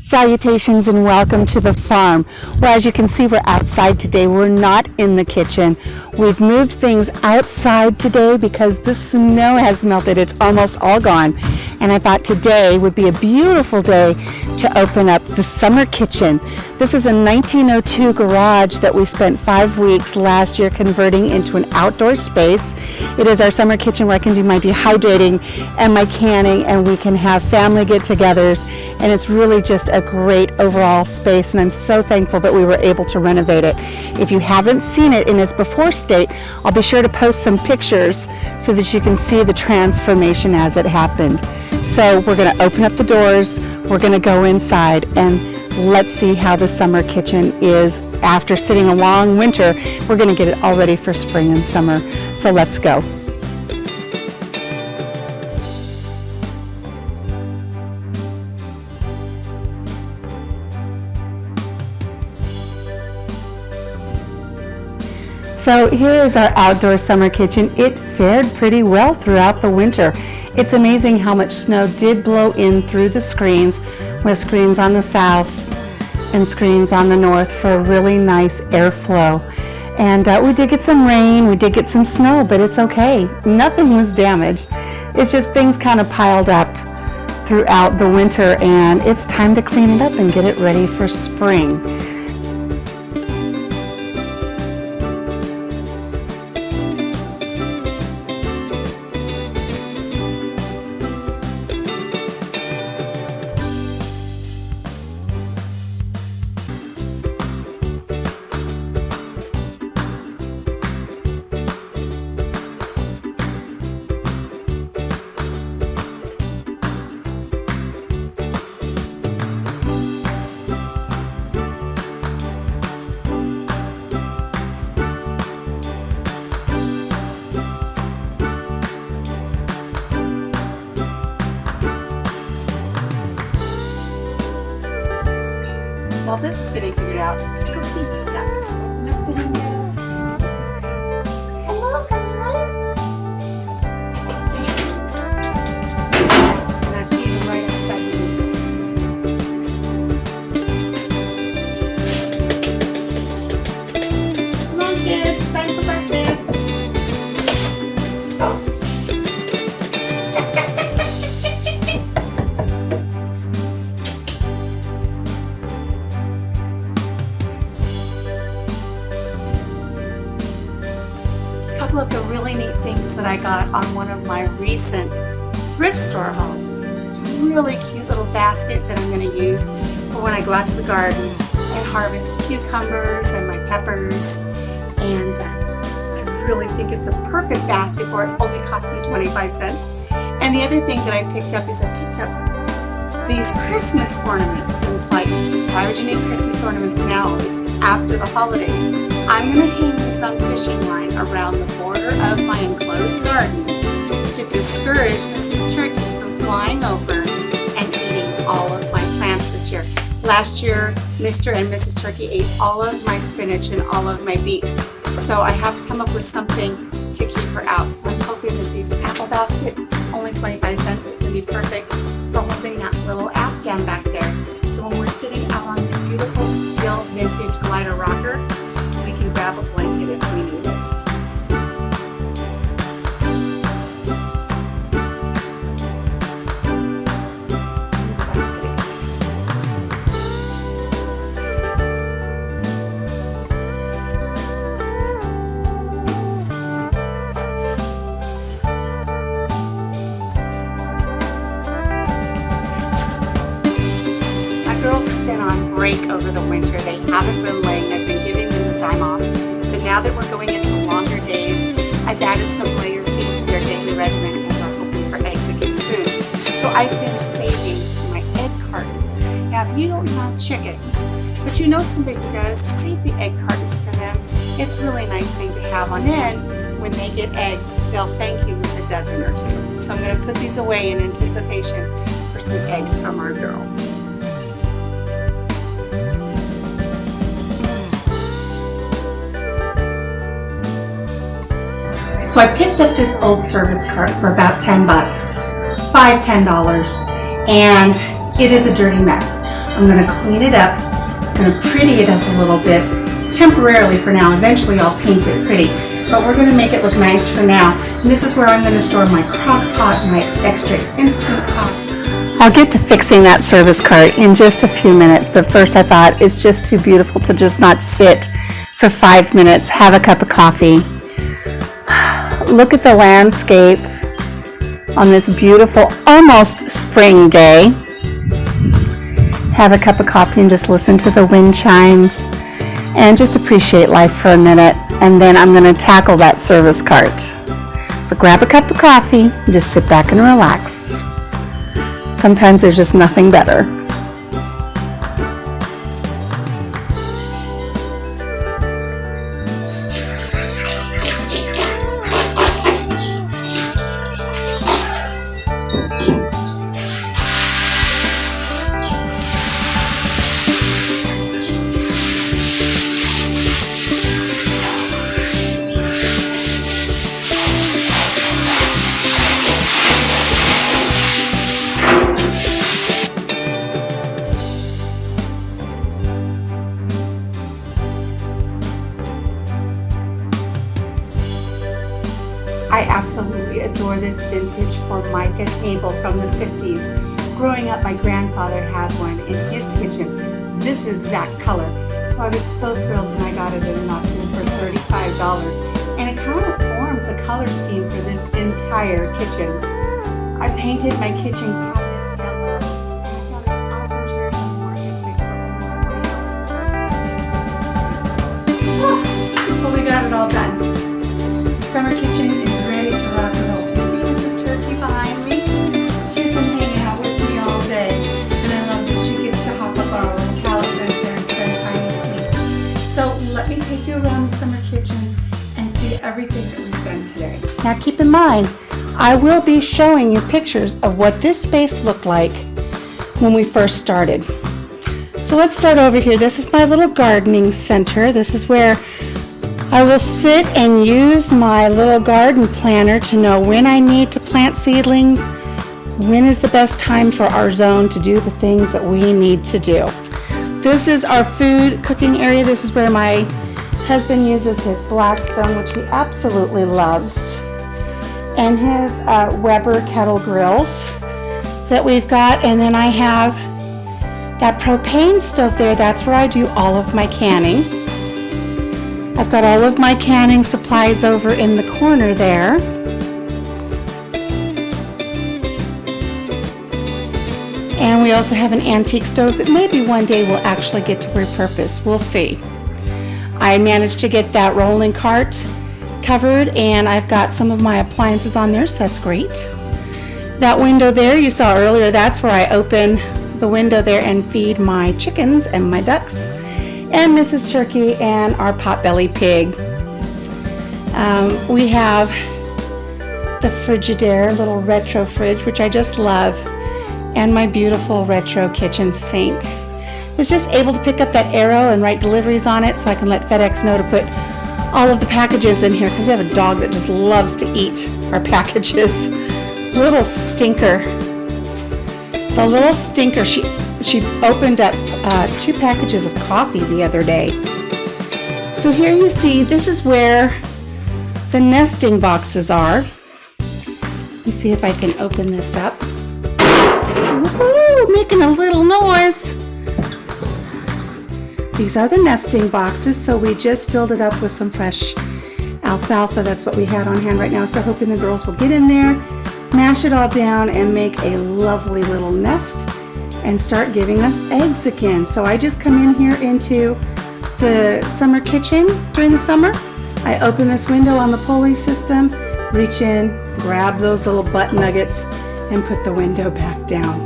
Salutations and welcome to the farm. Well, as you can see, we're outside today. We're not in the kitchen. We've moved things outside today because the snow has melted. It's almost all gone. And I thought today would be a beautiful day to open up the summer kitchen. This is a 1902 garage that we spent 5 weeks last year converting into an outdoor space. It is our summer kitchen where I can do my dehydrating and my canning, and we can have family get-togethers, and it's really just a great overall space, and I'm so thankful that we were able to renovate it. If you haven't seen it in its before state, I'll be sure to post some pictures so that you can see the transformation as it happened. So we're going to open up the doors, we're going to go inside, and let's see how the summer kitchen is after sitting a long winter. We're going to get it all ready for spring and summer. So let's go. So here is our outdoor summer kitchen. It fared pretty well throughout the winter. It's amazing how much snow did blow in through the screens. We have screens on the south and screens on the north for a really nice airflow. And we did get some rain, we did get some snow, but it's okay. Nothing was damaged. It's just things kind of piled up throughout the winter, and it's time to clean it up and get it ready for spring. While this is getting figured out, let's go feed the ducks. Hello, guys! And I feed them right outside the window. Come on, kids, it's time for breakfast. Couple of the really neat things that I got on one of my recent thrift store hauls. It's this really cute little basket that I'm going to use for when I go out to the garden and harvest cucumbers and my peppers, and I really think it's a perfect basket for it. Only cost me 25 cents. And the other thing that I picked up is I picked up these Christmas ornaments, and it's like, why would you need Christmas ornaments now? It's after the holidays. I'm going to hang these on fishing line around the border of my enclosed garden to discourage Mrs. Turkey from flying over and eating all of my plants this year. Last year, Mr. and Mrs. Turkey ate all of my spinach and all of my beets. So I have to come up with something to keep her out. So I'm hoping that these apple basket, only 25 cents, it's going to be perfect for holding that little Afghan back there. So when we're sitting out on this beautiful steel vintage glider rocker, we can grab a blanket if we need it. Girls have been on break over the winter. They haven't been laying. I've been giving them the time off. But now that we're going into longer days, I've added some layer feed to their daily regimen, and we're hoping for eggs again soon. So I've been saving my egg cartons. Now, if you don't have chickens, but you know somebody who does, save the egg cartons for them. It's a really nice thing to have on. Then, when they get eggs, they'll thank you with a dozen or two. So I'm going to put these away in anticipation for some eggs from our girls. So I picked up this old service cart for about 10 bucks, $5, $10, and it is a dirty mess. I'm going to clean it up. I'm going to pretty it up a little bit, temporarily for now. Eventually I'll paint it pretty, but we're going to make it look nice for now. And this is where I'm going to store my crock pot, my extra instant pot. I'll get to fixing that service cart in just a few minutes, but first I thought it's just too beautiful to just not sit for 5 minutes, have a cup of coffee, look at the landscape on this beautiful, almost spring day, have a cup of coffee and just listen to the wind chimes and just appreciate life for a minute, and then I'm going to tackle that service cart. So grab a cup of coffee and just sit back and relax. Sometimes there's just nothing better. I absolutely adore this vintage Formica table from the 50s. Growing up, my grandfather had one in his kitchen, this exact color. So I was so thrilled when I got it at an auction for $35. And it kind of formed the color scheme for this entire kitchen. I painted my kitchen cabinets yellow. And I found these awesome chairs on the marketplace for only $20 a piece. Well, we got it all done. The summer kitchen is ready to rock and roll. Do you see Mrs. Turkey behind me? She's been hanging out with me all day, and I love that she gets to hop up on our little pallet fence there and spend time with me. So let me take you around the summer kitchen and see everything that we've done today. Now keep in mind, I will be showing you pictures of what this space looked like when we first started. So let's start over here. This is my little gardening center. This is where I will sit and use my little garden planner to know when I need to plant seedlings, when is the best time for our zone to do the things that we need to do. This is our food cooking area. This is where my husband uses his Blackstone, which he absolutely loves, and his Weber kettle grills that we've got. And then I have that propane stove there. That's where I do all of my canning. I've got all of my canning supplies over in the corner there. And we also have an antique stove that maybe one day we'll actually get to repurpose. We'll see. I managed to get that rolling cart covered, and I've got some of my appliances on there, so that's great. That window there you saw earlier, that's where I open the window there and feed my chickens and my ducks and Mrs. Turkey and our potbelly pig. We have the Frigidaire, little retro fridge, which I just love, and my beautiful retro kitchen sink. I was just able to pick up that arrow and write deliveries on it so I can let FedEx know to put all of the packages in here, because we have a dog that just loves to eat our packages. Little stinker. The little stinker, she opened up 2 packages of coffee the other day. So here you see, this is where the nesting boxes are. Let me see if I can open this up. Woo, making a little noise. These are the nesting boxes, so we just filled it up with some fresh alfalfa. That's what we had on hand right now, so hoping the girls will get in there, mash it all down, and make a lovely little nest and start giving us eggs again. So I just come in here into the summer kitchen during the summer. I open this window on the pulley system, reach in, grab those little butt nuggets, and put the window back down.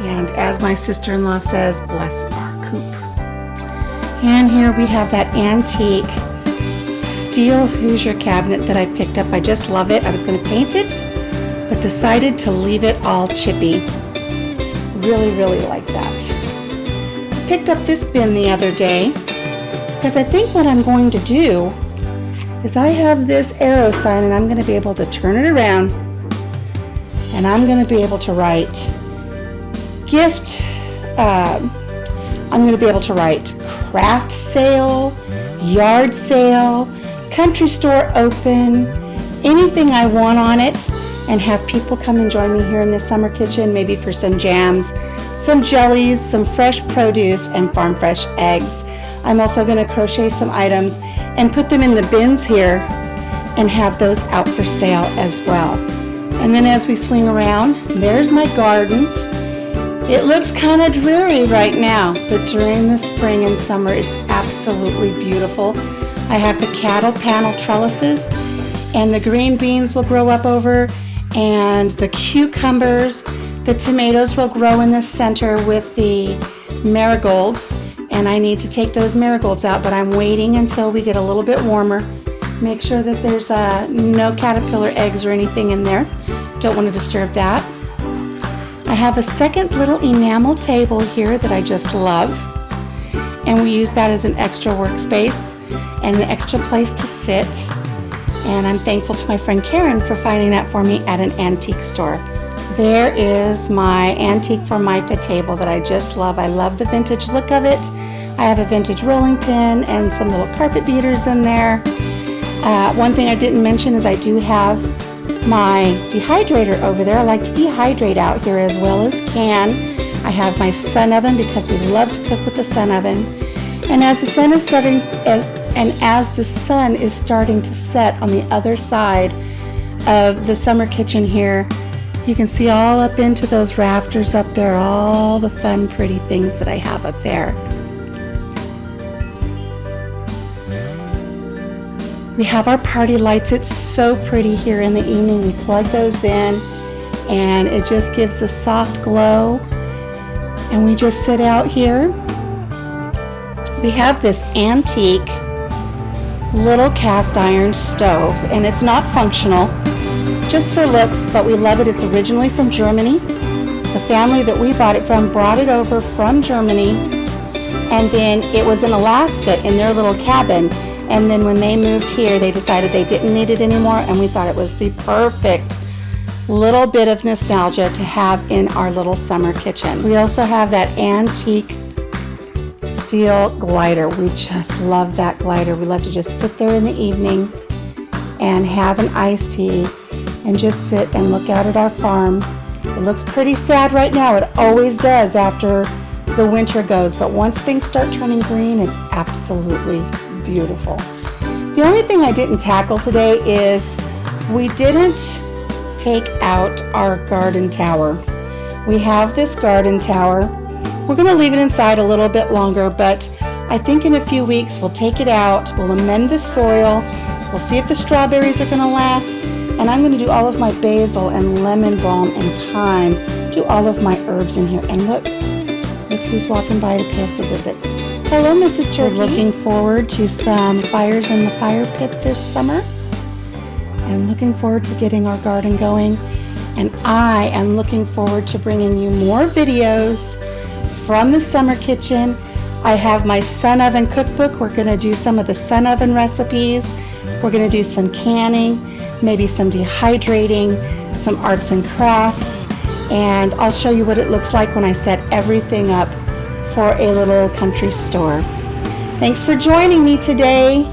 And as my sister-in-law says, bless our coop. And here we have that antique steel Hoosier cabinet that I picked up. I just love it. I was going to paint it, but decided to leave it all chippy. Really, really like that. I picked up this bin the other day because I think what I'm going to do is I have this arrow sign, and I'm going to be able to turn it around, and I'm going to be able to write gift I'm going to be able to write craft sale, yard sale, country store open, anything I want on it, and have people come and join me here in the summer kitchen, maybe for some jams, some jellies, some fresh produce, and farm fresh eggs. I'm also going to crochet some items and put them in the bins here and have those out for sale as well. And then as we swing around, there's my garden. It looks kind of dreary right now, but during the spring and summer, it's absolutely beautiful. I have the cattle panel trellises, and the green beans will grow up over, and the cucumbers, the tomatoes will grow in the center with the marigolds, and I need to take those marigolds out, but I'm waiting until we get a little bit warmer. Make sure that there's no caterpillar eggs or anything in there. Don't want to disturb that. I have a second little enamel table here that I just love, and we use that as an extra workspace and an extra place to sit, and I'm thankful to my friend Karen for finding that for me at an antique store. There is my antique Formica table that I just love. I love the vintage look of it. I have a vintage rolling pin and some little carpet beaters in there. One thing I didn't mention is I do have my dehydrator over there. I like to dehydrate out here as well as can. I have my sun oven because we love to cook with the sun oven. And as the sun is starting, to set on the other side of the summer kitchen here, you can see all up into those rafters up there, all the fun, pretty things that I have up there. We have our party lights. It's so pretty here in the evening. We plug those in and it just gives a soft glow. And we just sit out here. We have this antique little cast iron stove, and it's not functional, just for looks, but we love it. It's originally from Germany. The family that we bought it from brought it over from Germany, and then it was in Alaska in their little cabin. And then when they moved here, they decided they didn't need it anymore, and we thought it was the perfect little bit of nostalgia to have in our little summer kitchen. We also have that antique steel glider. We just love that glider. We love to just sit there in the evening and have an iced tea and just sit and look out at our farm. It looks pretty sad right now. It always does after the winter goes, but once things start turning green, it's absolutely beautiful. The only thing I didn't tackle today is we didn't take out our garden tower. We have this garden tower. We're going to leave it inside a little bit longer, but I think in a few weeks we'll take it out, we'll amend the soil, we'll see if the strawberries are going to last, and I'm going to do all of my basil and lemon balm and thyme, do all of my herbs in here. And look who's walking by to pay us a visit. Hello, Mrs. Turkey. We're looking forward to some fires in the fire pit this summer, and looking forward to getting our garden going. And I am looking forward to bringing you more videos from the summer kitchen. I have my sun oven cookbook. We're going to do some of the sun oven recipes. We're going to do some canning, maybe some dehydrating, some arts and crafts, and I'll show you what it looks like when I set everything up for a little country store. Thanks for joining me today.